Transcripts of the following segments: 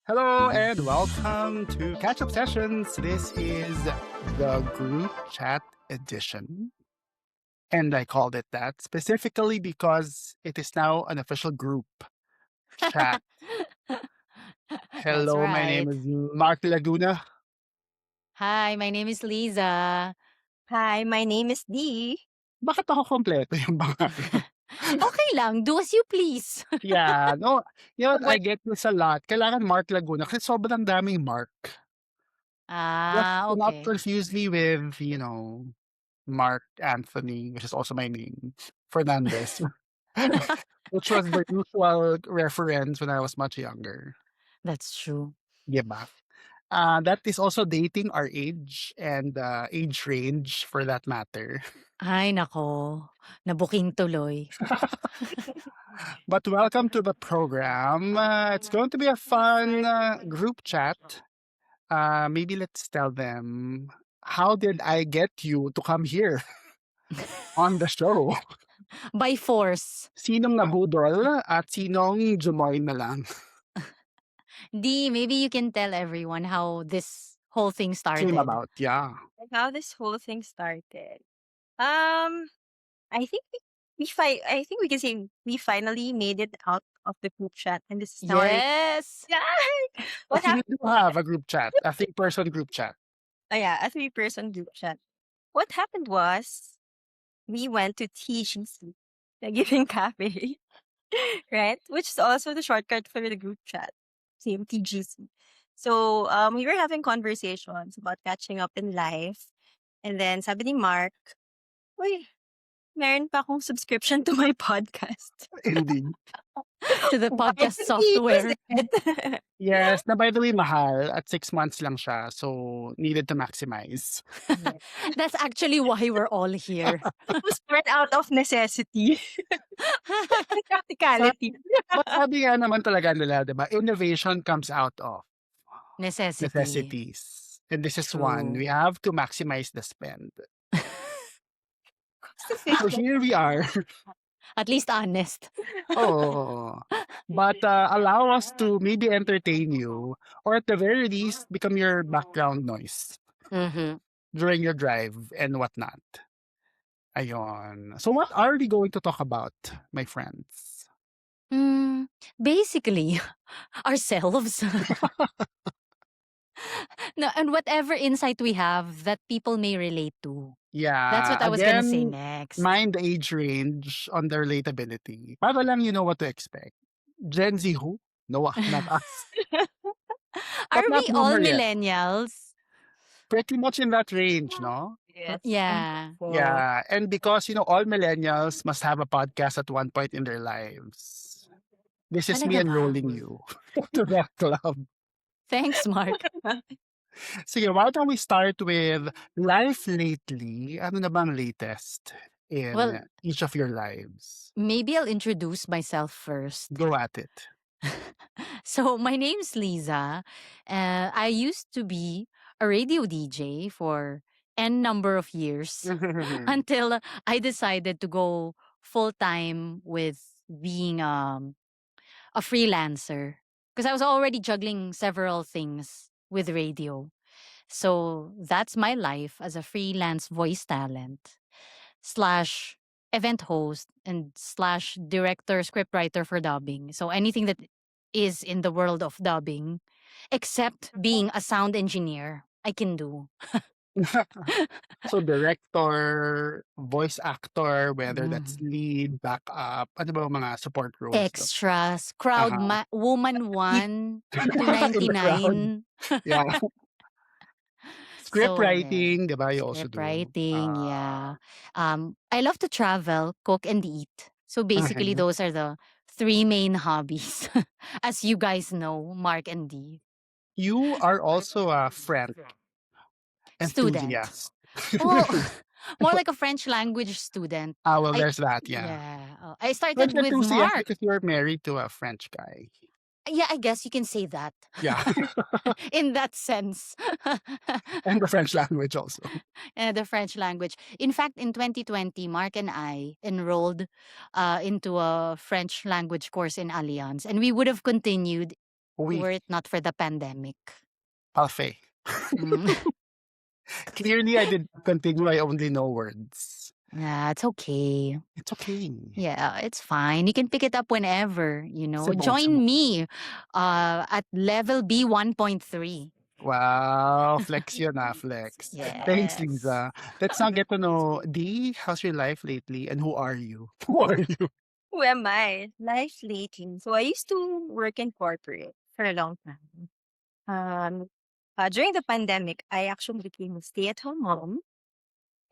Hello and welcome to Catch Up Sessions. This is the group chat edition. And I called it that specifically because it is now an official group chat. That's Hello, my name right. is Mark Laguna. Hi, my name is Liza. Hi, my name is Dee. Bakit ako kompleto yung pangalan? Okay lang, do as you please. Yeah, no, you know what, I What? get this a lot. Kailangan Mark Laguna kasi sobrang daming Mark. Just do not Okay. confuse me with, Mark Anthony, which is also my name, Fernandez. Which was the usual reference when I was much younger. That's true. 'Di ba? That is also dating our age and age range for that matter. Ay nako, nabuking tuloy. But welcome to the program. It's going to be a fun group chat. Maybe let's tell them, how did I get you to come here on the show? By force. Sinong nabudol at sinong jumoy na lang? Dee, maybe you can tell everyone how this whole thing started. Came about, yeah. How this whole thing started. I think I think we can say we finally made it out of the group chat, and this is now our Yes. what But we happened? do have a group chat, a three-person group chat. Oh yeah, a three-person group chat. What happened was we went to TGC, the Giving Cafe, right? Which is also the shortcut for the group chat. Same TGC. So we were having conversations about catching up in life. And then sabi ni Mark, uy, meron pa akong subscription to my podcast. Indeed. To the Why podcast don't we use software. it? Yes, na by the way, mahal. At 6 months lang siya. So, needed to maximize. That's actually why we're all here. It was born out of necessity. Practicality. But sabi nga naman talaga nila, di ba? Innovation comes out of Necessity. necessities. And this is one. True. We have to maximize the spend. So here we are. At least honest. Oh. But allow us to maybe entertain you or at the very least become your background noise Mm-hmm. during your drive and whatnot. Ayon. So what are we going to talk about, my friends? Basically, ourselves. No, and whatever insight we have that people may relate to. Yeah. That's what I was gonna say again, next. mind the age range on the relatability. Para lang you know what to expect. Gen Z who? No, not us. Are not we all boomer yet. millennials? Pretty much in that range, no? Yes. Yeah. Yeah. And because, all millennials must have a podcast at one point in their lives. This is me Talaga ba? enrolling you to that club. Thanks, Mark. Sige, why don't we start with life lately? Ano na bang latest in Well- each of your lives? Maybe I'll introduce myself first. Go at it. So, my name's Liza. I used to be a radio DJ for N number of years until I decided to go full time with being a freelancer because I was already juggling several things with radio. So that's my life as a freelance voice talent slash event host and slash director scriptwriter for dubbing. So anything that is in the world of dubbing, except being a sound engineer, I can do. So director, voice actor, whether that's Mm-hmm. lead, backup, ano ba mga support roles? Extras, crowd woman 1 to In the crowd. 99. Yeah. Script So, writing, di ba? You also Script do. writing, yeah. I love to travel, cook, and eat. So basically, Okay. those are the three main hobbies, as you guys know, Mark and Dee. You are also a friend. Student. Enthusiast. Well, more like a French language student. Well, I- there's that, yeah. Yeah. I started French with enthusiast Mark. because you're married to a French guy. Yeah, I guess you can say that. Yeah. In that sense. And the French language also. The French language. In fact, in 2020, Mark and I enrolled into a French language course in Allianz, and we would have continued We Were it not for the pandemic. Parfait. Mm. Clearly, I did continue. I only know words. Yeah, it's okay. It's okay. Yeah, it's fine. You can pick it up whenever, C'est bon, c'est bon. Join me at level B 1.3. Wow, flex yun flex. Thanks, Yes. Lisa. Let's now get to know D. How's your life lately, and who are you? Who are you? Who am I? Life lately. So I used to work in corporate for a long time. During the pandemic, I actually became a stay-at-home mom.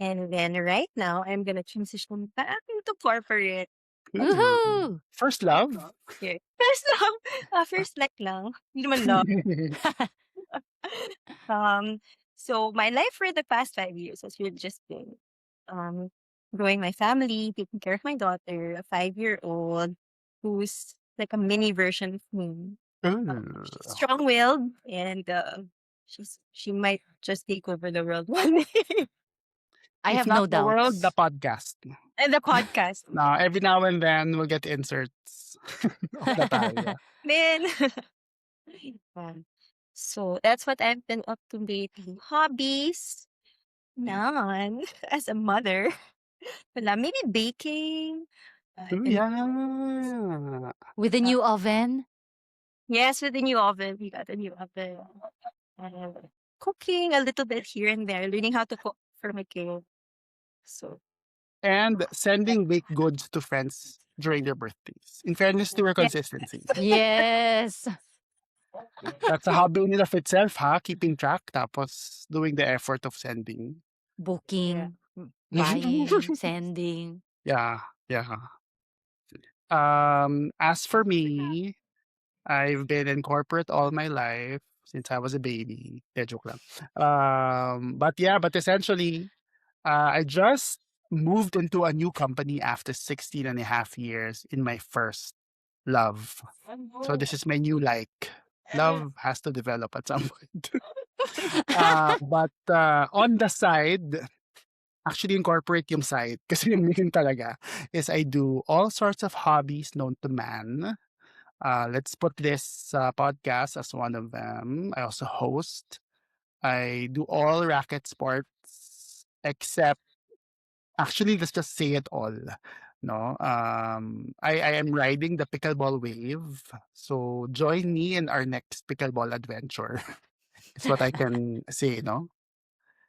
And then right now, I'm gonna transition back into corporate. Ooh. Woohoo! First love? Yeah. First lang, first like lang. Hindi naman love. Um, so my life for the past 5 years has really just been um, growing my family, taking care of my daughter, a 5-year-old who's like a mini version of me. She's Ooh. strong-willed and she might just take over the world one day. I If have not no the world, the doubts. podcast. And the podcast. Now, every now and then, we'll get inserts of Natalia. Man. Um, so that's what I've been up to lately. Hobbies? None. As a mother. Wala. Maybe baking. Ooh, And yeah. With a uh, new oven? yes, with the new oven. We got a new oven. Uh, cooking a little bit here and there. Learning how to cook for my kid. So, And sending baked goods to friends during their birthdays. In fairness to your yeah. consistency. Yes. That's a hobby in and of itself, keeping track, tapos doing the effort of sending. Yeah. Booking, buying, sending. Yeah, yeah. As for me, I've been in corporate all my life since I was a baby. Joke lang. But essentially, I just moved into a new company after 16 and a half years in my first love. So this is my new like. Love has to develop at some point. But on the side, actually incorporate yung side kasi yung main talaga is I do all sorts of hobbies known to man. Let's put this podcast as one of them. I also host. I do all racket sports except actually let's just say it all. No, I am riding the pickleball wave. So join me in our next pickleball adventure. Is what I can say, no?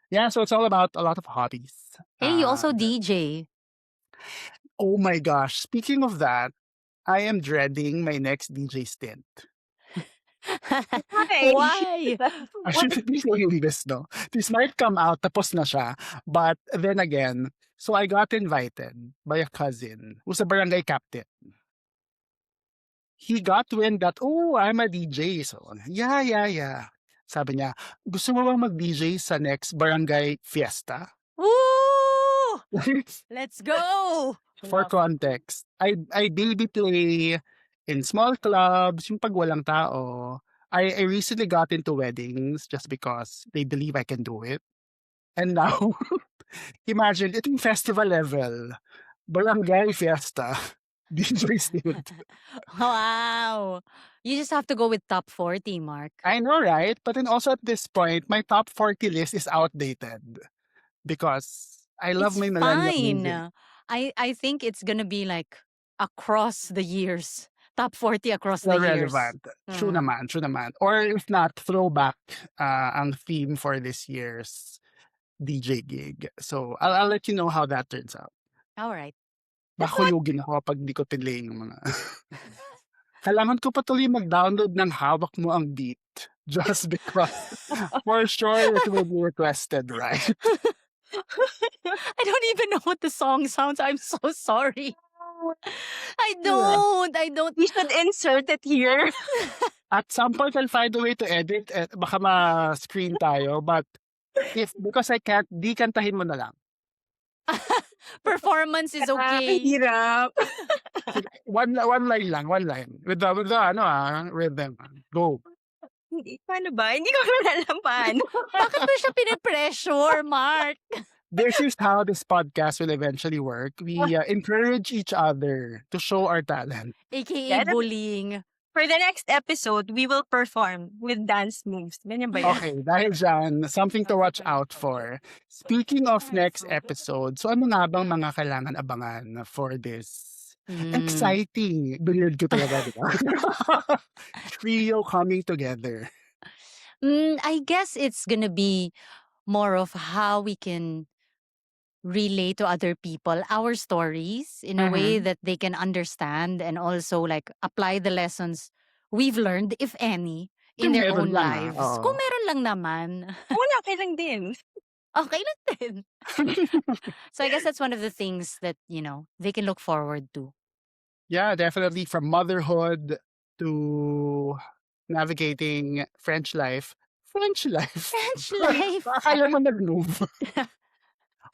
Yeah, so it's all about a lot of hobbies. Hey, you Uh, also DJ. oh my gosh, speaking of that, I am dreading my next DJ stint. Why? Why? I What? shouldn't be saying this, no? This might come out, tapos na siya. But then again, so I got invited by a cousin who's a barangay captain. He got wind that, oh, I'm a DJ. So, yeah, yeah, yeah. Sabi niya, gusto mo bang mag-DJ sa next barangay fiesta? Woo! Let's go! For context, I baby play in small clubs, yung pag walang tao. I recently got into weddings just because they believe I can do it. And now, imagine, itong festival level, barangay fiesta, DJ stud. Wow. You just have to go with top 40, Mark. I know, right? But then also at this point, my top 40 list is outdated because I love It's my millennial music. fine. I think it's gonna be like across the years. Top 40 across the Still years. relevant. True naman, true naman. Or if not, throwback ang theme for this year's DJ gig. So, I'll let you know how that turns out. All right. That's what. Bakuyugin ako kapag di ko pinlay yung mga kailangan ko pa tuloy mag-download ng hawak mo ang beat just because for sure it will be requested, right? I don't even know what the song sounds. I'm so sorry. I don't. We should insert it here. At some point, I'll find a way to edit. Baka ma-screen tayo. But because I can't, di kantahin mo na lang. Performance is okay. Hirap. One line lang, one line. With the rhythm. Go. Hindi. Paano ba? Hindi ko naman alam paano. Bakit mo siya pinipressure, Mark? This is how this podcast will eventually work. We encourage each other to show our talent. AKA Yeah, bullying. For the next episode, we will perform with dance moves. Ganyan ba yan? Okay, dahil dyan, something to watch out for. Speaking of next episode, so ano nga bang mga kailangan abangan for this? Mm. Exciting! Billiard ko talaga, di ba? Trio coming together. I guess it's gonna be more of how we can relate to other people our stories in a way Mhm. that they can understand and also like apply the lessons we've learned, if any, in Kung their meron own lang, lives. oo. Kung meron lang naman, Wala, okay lang din. okay lang din. So I guess that's one of the things that, they can look forward to. Yeah, definitely from motherhood to navigating French life. French life? French life. Akala mo nag-move.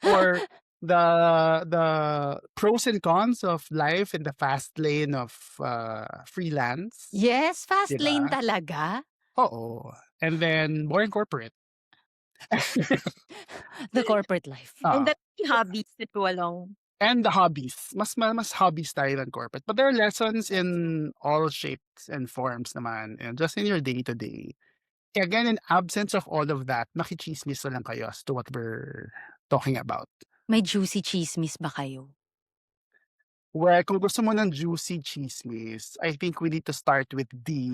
Or the pros and cons of life in the fast lane of freelance, Yes, 'di fast lane ba? talaga. Oo. And then boring corporate. The corporate life. And Oo. the hobbies that go along. And the hobbies. Mas hobbies tayo than corporate. But there are lessons in all shapes and forms naman, and just in your day-to-day. Again, in absence of all of that, makichismis na lang kayo as to what we're talking about. May juicy chismis ba kayo? Well, kung gusto mo ng juicy chismis, I think we need to start with D.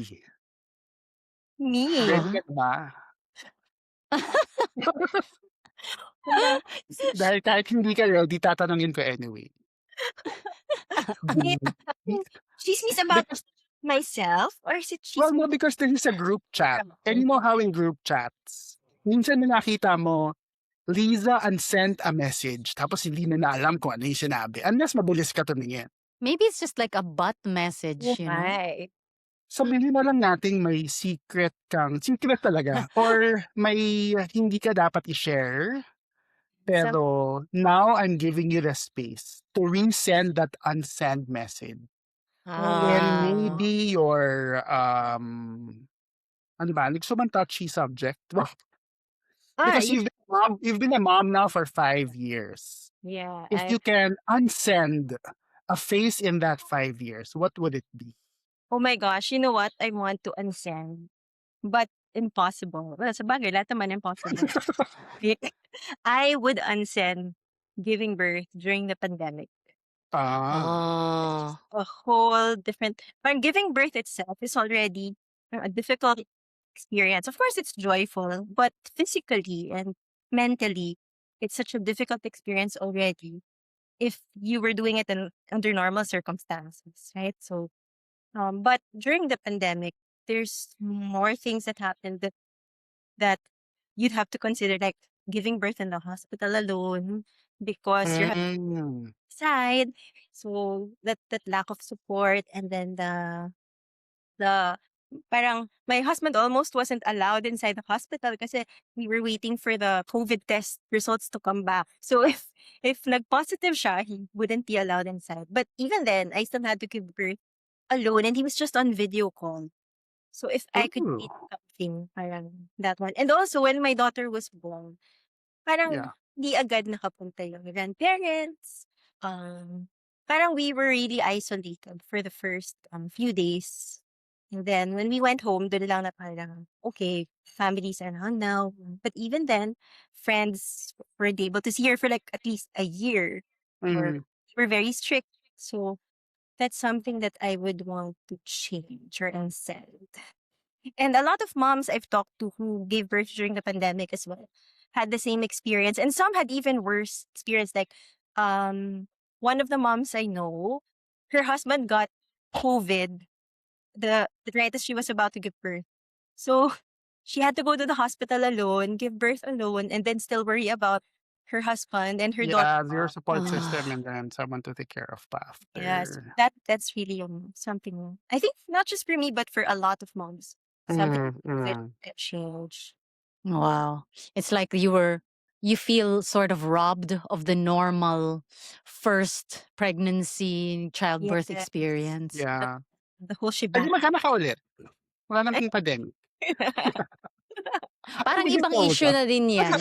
Me. Ready Huh? ka na ba? Wala. Dahil kahit hindi ka ready, tatanungin ko anyway. May Di chismis about because myself or is it well, chismis no, because this is a group chat. about And you know how in group chats, minsan na nakita mo, Liza unsent a message, tapos hindi mo na alam kung ano yung sinabi, unless mabilis ka tumingin. Maybe it's just like a butt message, Oh my. Sabihin na lang nating may secret secret talaga, or may hindi ka dapat i-share, Some, pero now I'm giving you the space to resend that unsend message. And Ah. maybe your, ano ba, gusto bang touchy subject? Because you, you've been a mom now for 5 years. yeah, If you can unsend a phase in that 5 years, what would it be? oh my gosh, you know what? I want to unsend, but impossible. Well, sabagay, lahat naman impossible. I would unsend giving birth during the pandemic. Ah, Oh. A whole different, but giving birth itself is already a difficult experience. Of course, it's joyful, but physically and mentally, it's such a difficult experience already if you were doing it under normal circumstances, right? So, but during the pandemic, there's more things that happened that you'd have to consider, like giving birth in the hospital alone because you're hmm, side. So that lack of support, and then the parang my husband almost wasn't allowed inside the hospital kasi we were waiting for the COVID test results to come back. So if nag-positive siya, he wouldn't be allowed inside. But even then, I still had to give birth alone, and he was just on video call. So if I could ooh, eat something, parang that one. And also when my daughter was born, parang yeah, di agad nakapunta yung grandparents. Parang we were really isolated for the first few days. And then when we went home, dun lang na parang, okay, families are around now. But even then, friends weren't able to see her for like at least a year. Or mhm, were very strict. So that's something that I would want to change or unsend. And a lot of moms I've talked to who gave birth during the pandemic as well had the same experience. And some had even worse experience. Like one of the moms I know, her husband got COVID the right as she was about to give birth. So she had to go to the hospital alone, give birth alone, and then still worry about her husband and her daughter. yeah, zero support system Ah. and then someone to take care of Yes, after. that's really something I think not just for me but for a lot of moms. Something Mhm, that mhm. can change. Wow. It's like you feel sort of robbed of the normal first pregnancy, childbirth Yes. experience. The, Yeah. the whole Eh, di shebang. magkaanak ka ulit. Wala namang pandemic. Parang Bigyan ibang mo issue ba? na din yan.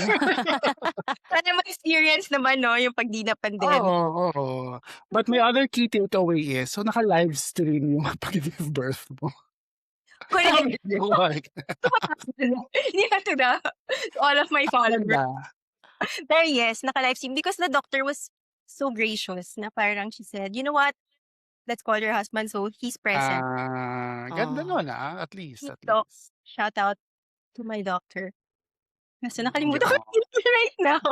Para ma-experience naman, no, yung pag di na pandemic. Oo, oo. But my other key takeaway is, so naka-live stream yung pag-give birth mo. Correct. How did you work? Near to the to all of my followers. Ganda. Pero yes, naka-live stream because the doctor was so gracious na parang she said, "You know what? Let's call your husband." So he's present. Ganda Oh. nun, at least, He at talk least. shout out to my doctor. Kasi nakalimutan ko Yeah. yung title right now.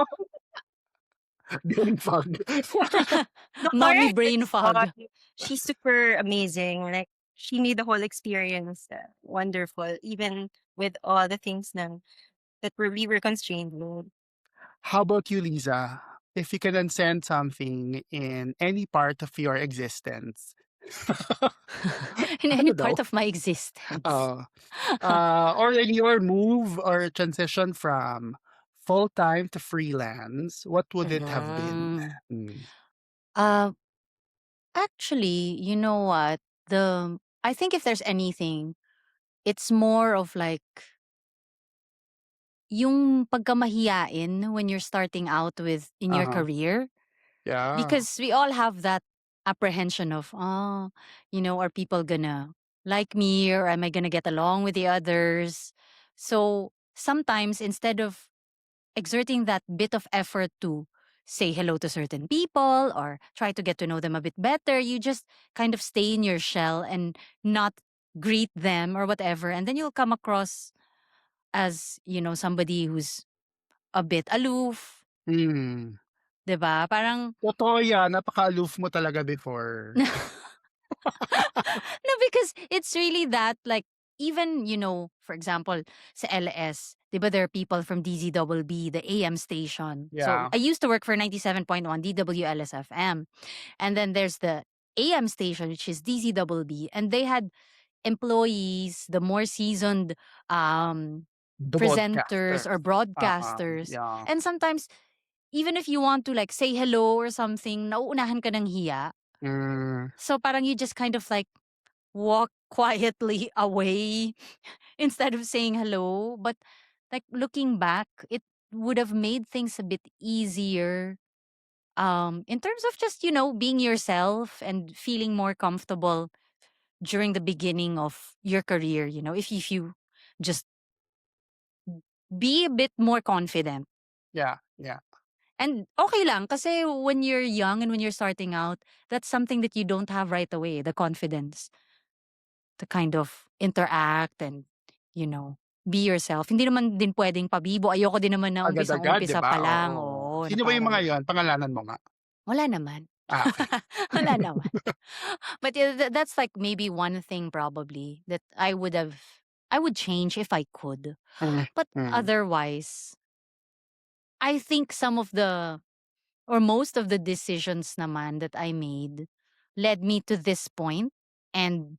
Brain fog. Doctor, Mommy brain but fog. she's super amazing. Like, she made the whole experience wonderful, even with all the things na, that we were constrained with. How about you, Liza? If you can unsend something in any part of your existence. In any Ano daw? part of my existence. Oo. Or in your move or transition from full-time to freelance, what would it have been? Mhm. Mm. Uh, Actually, you know what? I think if there's anything, it's more of like yung pagkamahiyain when you're starting out with in your Uh-huh. career, Yeah. because we all have that apprehension of, are people gonna like me, or am I gonna get along with the others? So sometimes instead of exerting that bit of effort to say hello to certain people or try to get to know them a bit better, you just kind of stay in your shell and not greet them or whatever. And then you'll come across as, somebody who's a bit aloof, Hmm. 'di ba? Parang Totoo yan, napaka-aloof mo talaga before. no, because it's really that, like, even, for example, sa LS, 'di ba, there are people from DZBB, the AM station. So Yeah. I used to work for 97.1 DWLSFM. And then there's the AM station, which is DZBB. And they had employees, the more seasoned um, presenters or Broadcasters. broadcasters. Yeah. And sometimes, even if you want to like say hello or something, nauunahan ka ng hiya. Hmm. So parang you just kind of like walk quietly away instead of saying hello. But like looking back, it would have made things a bit easier, in terms of just, being yourself and feeling more comfortable during the beginning of your career, if you just be a bit more confident. Yeah, yeah. And okay lang kasi when you're young and when you're starting out, that's something that you don't have right away, the confidence to kind of interact and, you know, be yourself. Hindi naman din pwedeng pabibo. Ayoko din naman na Agad-agad, 'di umpisa-umpisa ba? pa lang, Oo. oo, na Sino ba yung mga parang yon? Pangalanan mo nga. wala naman. Okay. Wala naman. But yeah, that's like maybe one thing probably that I would change if I could. Mm, But mm. otherwise, I think some of the or most of the decisions naman that I made led me to this point, and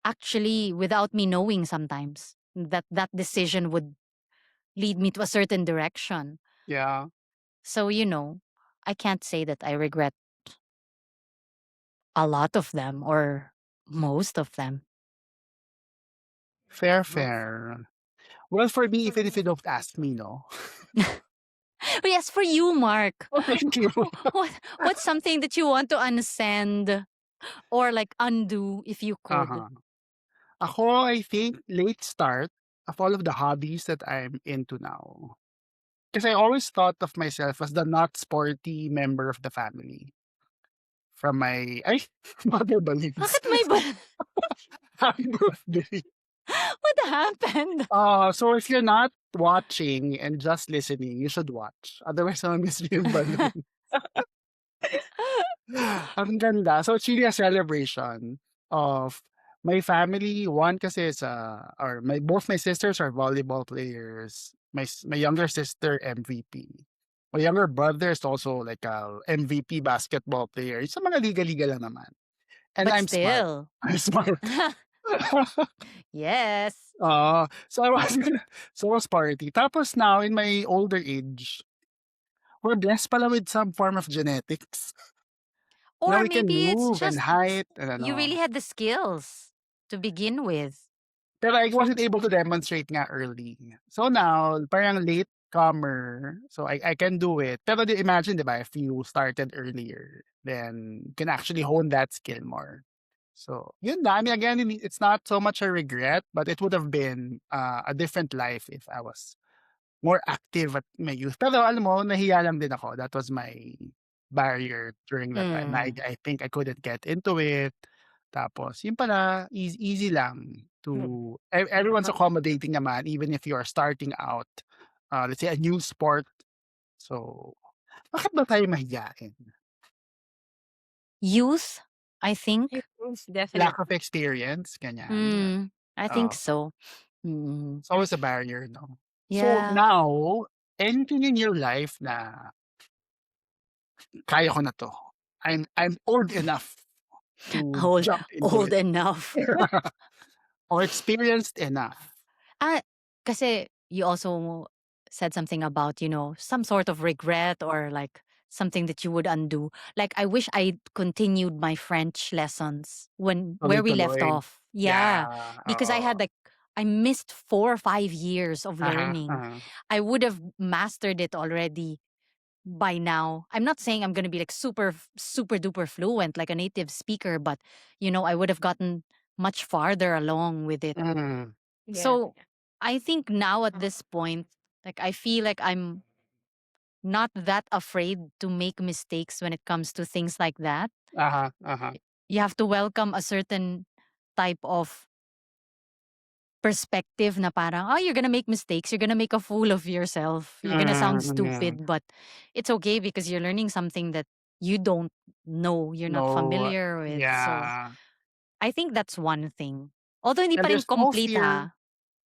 actually without me knowing sometimes that decision would lead me to a certain direction. Yeah. So, I can't say that I regret a lot of them or most of them. Fair, fair. Well, for me, even if you don't ask me, no. But yes, for you, Mark, Oh, thank you. what what's something that you want to unsend or like undo if you could? Uh-huh. Ako, I think late start of all of the hobbies that I'm into now. Because I always thought of myself as the not sporty member of the family. From my ay, mother balloons. Bakit may ba? Happy birthday. What happened? So if you're not watching and just listening, you should watch. Otherwise, I'll miss yung balloon. Ang ganda. So it's really a celebration of my family. One kasi is or my both my sisters are volleyball players. My younger sister MVP. My younger brother is also like a MVP basketball player. Sa mga liga-liga lang naman. And But I'm smart. still. I'm smart. Yes. So I was so was party. Tapos now in my older age, we're blessed pala with some form of genetics. Now Or we can maybe it's move and just height and you really ano. had the skills to begin with. Pero I wasn't able to demonstrate nga early. So now, parang late comer, so I can do it. Pero imagine, di ba, if you started earlier, then you can actually hone that skill more. So, yun na. I mean, again, it's not so much a regret, but it would have been a different life if I was more active at my youth. Pero alam mo, nahiya lang din ako. That was my barrier during that time. Mm. I think I couldn't get into it. Tapos, yun pala, easy, easy lang to, everyone's accommodating naman, even if you're starting out, let's say, a new sport. So, bakit ba tayo mahiyain? Youth, I think. Yes, definitely. Lack of experience, ganyan. I think so. Mm. It's always a barrier, no? So Yeah. now, anything in your life na kaya ko na 'to. I'm old enough to Old, jump into old it. enough. Or experienced enough. Ah, kasi you also said something about, some sort of regret or like something that you would undo. Like I wish I continued my French lessons when where we left Tuloy-tuloy. off. Yeah, Yeah, because oo. I missed 4 or 5 years of Uh-huh, learning. uh-huh. I would have mastered it already by now. I'm not saying I'm going to be like super duper fluent like a native speaker, but I would have gotten much farther along with it. Mm. Yeah. So I think now at this point, like I feel like I'm not that afraid to make mistakes when it comes to things like that. Uh-huh, uh-huh. You have to welcome a certain type of perspective na parang, oh, you're gonna make mistakes, you're gonna make a fool of yourself, you're gonna sound Mm, mm. stupid, but it's okay because you're learning something that you don't know, you're not No, familiar with. So yeah. I think that's one thing. Although hindi And pa rin there's no complete fear, ha.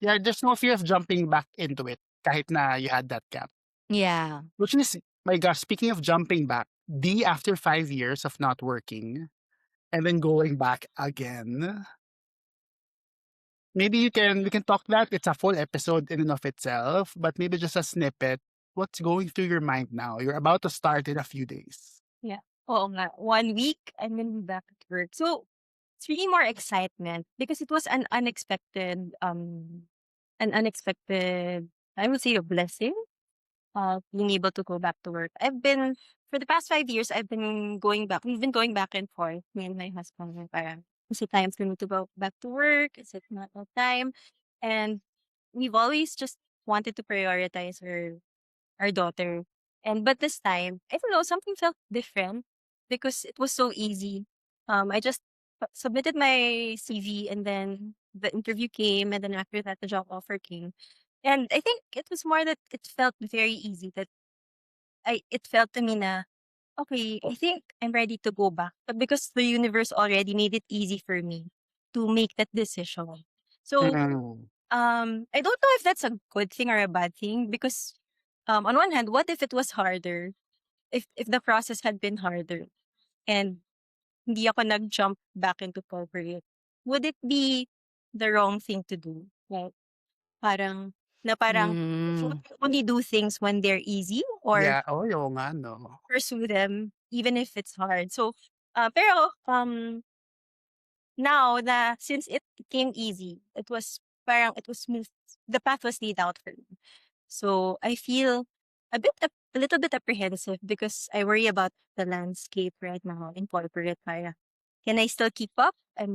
yeah, there's no fear of jumping back into it kahit na you had that gap. Yeah. Which is, my gosh, speaking of jumping back, after 5 years of not working and then going back again, maybe we can talk that. It's a full episode in and of itself, but maybe just a snippet. What's going through your mind now? You're about to start in a few days. Yeah. Oo nga. 1 week, I'm gonna be back at work. So, it's really more excitement because it was an unexpected, I would say, a blessing, being able to go back to work. For the past 5 years, we've been going back and forth, me and my husband. Parang, is it time for me to go back to work? Is it not the time? And we've always just wanted to prioritize our daughter. But this time, I don't know, something felt different because it was so easy. I just submitted my CV and then the interview came and then after that the job offer came. And I think it was more that it felt very easy that it felt to me na okay, I think I'm ready to go back. But because the universe already made it easy for me to make that decision. So Mm. I don't know if that's a good thing or a bad thing because on one hand, what if it was harder? If the process had been harder and hindi ako nag-jump back into corporate, would it be the wrong thing to do? Like, parang, should Mm. we only do things when they're easy or Yeah, oh, oo nga, no. pursue them even if it's hard? So, pero now that since it came easy, it was smooth. The path was laid out for me. So I feel a little bit apprehensive because I worry about the landscape right now in corporate. Can I still keep up? I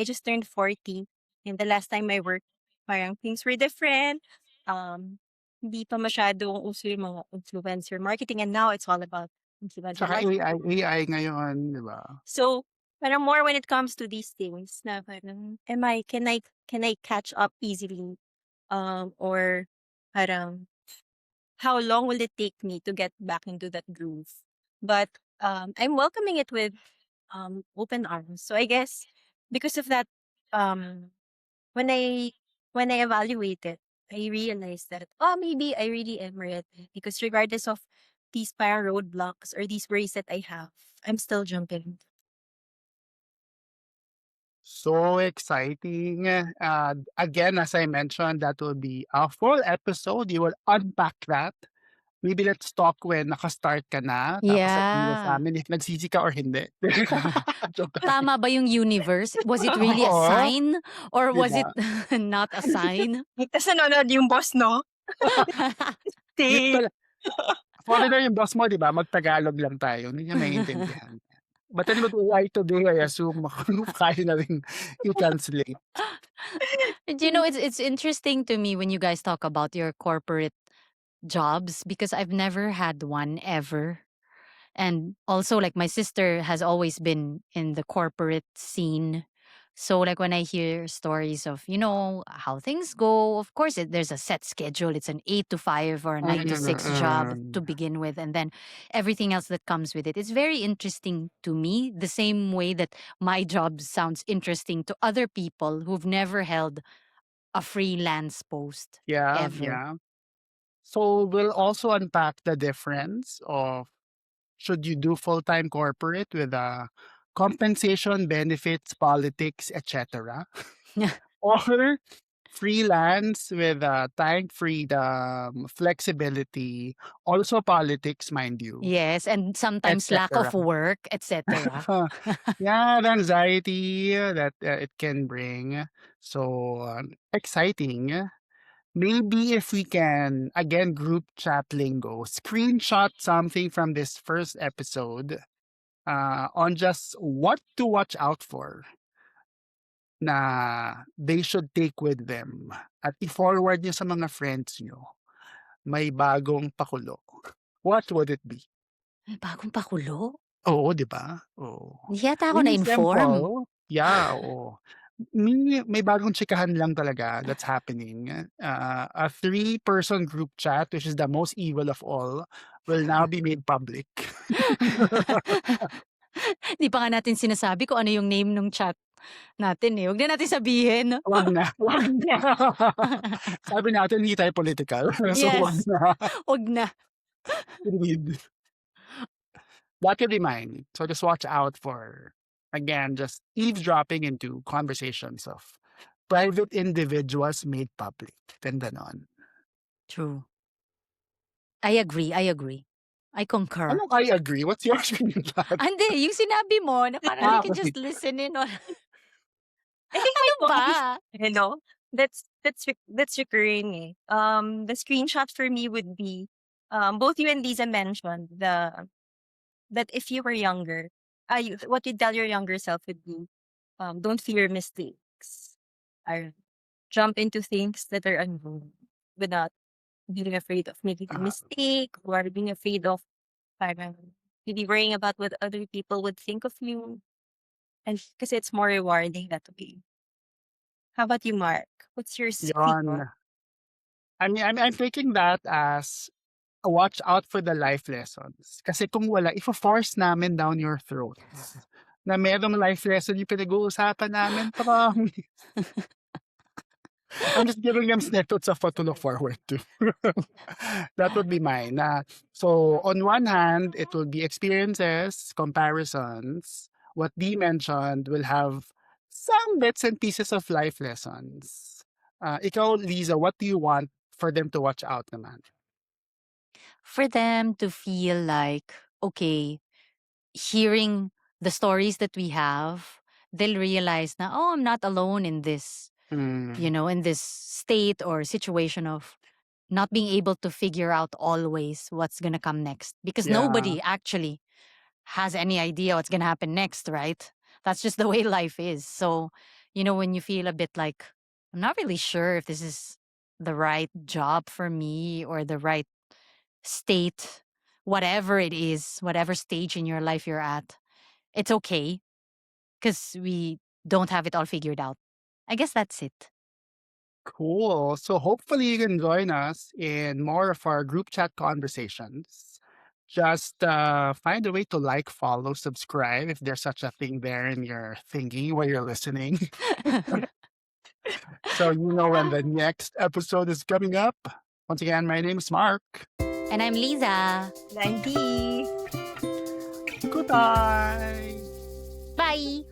just turned 40. And the last time I worked, parang things were different. Hindi pa masyadong uso yung mga influencer marketing. And now it's all about influencer Tsaka marketing. AI ngayon, di ba? So, parang more when it comes to these things na parang, can I catch up easily? Or parang, how long will it take me to get back into that groove? But I'm welcoming it with open arms. So I guess because of that, um, when I evaluate it, I realized that maybe I really am ready because regardless of these para roadblocks or these worries that I have, I'm still jumping. So exciting. Again, as I mentioned, that will be a full episode. You will unpack that. Maybe let's talk when naka-start ka na, tapos sabihin mo Yeah. sa'min if nagsisi ka or hindi. Joke lang. Tama ba yung universe? Was it really a Oo, sign or 'di was ba? it not a sign? Tapos nanonood yung boss, no? Ti Literal, foreigner yung boss mo, 'di ba? Mag-Tagalog lang tayo, hindi niya maiintindihan. But then with AI today, I assume kaya na rin i-translate. And it's interesting to me when you guys talk about your corporate jobs because I've never had one ever. And also, like, my sister has always been in the corporate scene. So, like, when I hear stories of, how things go, of course, there's a set schedule. It's an 8 to 5 or a 9 to 6 job to Mm. begin with. And then everything else that comes with it. It's very interesting to me, the same way that my job sounds interesting to other people who've never held a freelance post Yeah, ever. yeah. So we'll also unpack the difference of should you do full-time corporate with compensation, benefits, politics, etc., or freelance with time freedom, flexibility, also politics, mind you, Yes, and sometimes lack etc. of work, etc. Yeah, the anxiety that it can bring. So exciting. Maybe if we can, again, group chat lingo, screenshot something from this first episode on just what to watch out for na they should take with them at i-forward nyo sa mga friends nyo. May bagong pakulo. What would it be? May bagong pakulo? Oo, 'di ba? Oo. Hindi yata ako Really na-inform. simple. Yeah, oo. May bagong chikahan lang talaga that's happening. A three-person group chat, which is the most evil of all, will now be made public. Di pa nga natin sinasabi kung ano yung name nung chat natin, eh. Wag na natin sabihin. 'No? Wag na, wag na. Sabi natin hindi tayo political, so wag Yes, na. wag na. Indeed. That could be mine. So just watch out for, again, just eavesdropping into conversations of private individuals made public. Then ganon. True. I agree, I agree. I concur. Anong I agree? What's your opinion on that? Hindi, yung sinabi mo na parang you can Okay. just listen in on I think ano my ba? point that's recurring eh. The screenshot for me would be both you and Lisa mentioned that if you were younger, what you tell your younger self would be, don't fear mistakes. I jump into things that are unknown without being afraid of making a Uh, mistake or being afraid of parang really worrying about what other people would think of you. And because it's more rewarding that way. How about you, Mark? What's your screenshot? Yon. I mean, I'm taking that as a watch out for the life lessons. Kasi kung wala, ifo-force namin down your throats na merong life lesson yung pinag-uusapan namin, promise. I'm just giving them snippets of what to look forward to. That would be mine. So on one hand, it will be experiences, comparisons. What Dee mentioned will have some bits and pieces of life lessons. Ikaw, Lisa, what do you want for them to watch out naman? For them to feel like, okay, hearing the stories that we have, they'll realize na, oh, I'm not alone in this, Mm, in this state or situation of not being able to figure out always what's going to come next. Because yeah. nobody actually has any idea what's going to happen next, right? That's just the way life is. So, when you feel a bit like, I'm not really sure if this is the right job for me or the right state, whatever it is, whatever stage in your life you're at, it's okay because we don't have it all figured out. I guess that's it. Cool. So hopefully you can join us in more of our group chat conversations. Just find a way to like, follow, subscribe if there's such a thing there in your thingy while you're listening. So you know when the next episode is coming up. Once again, my name is Mark. And I'm Liza. 90. Goodbye. Bye.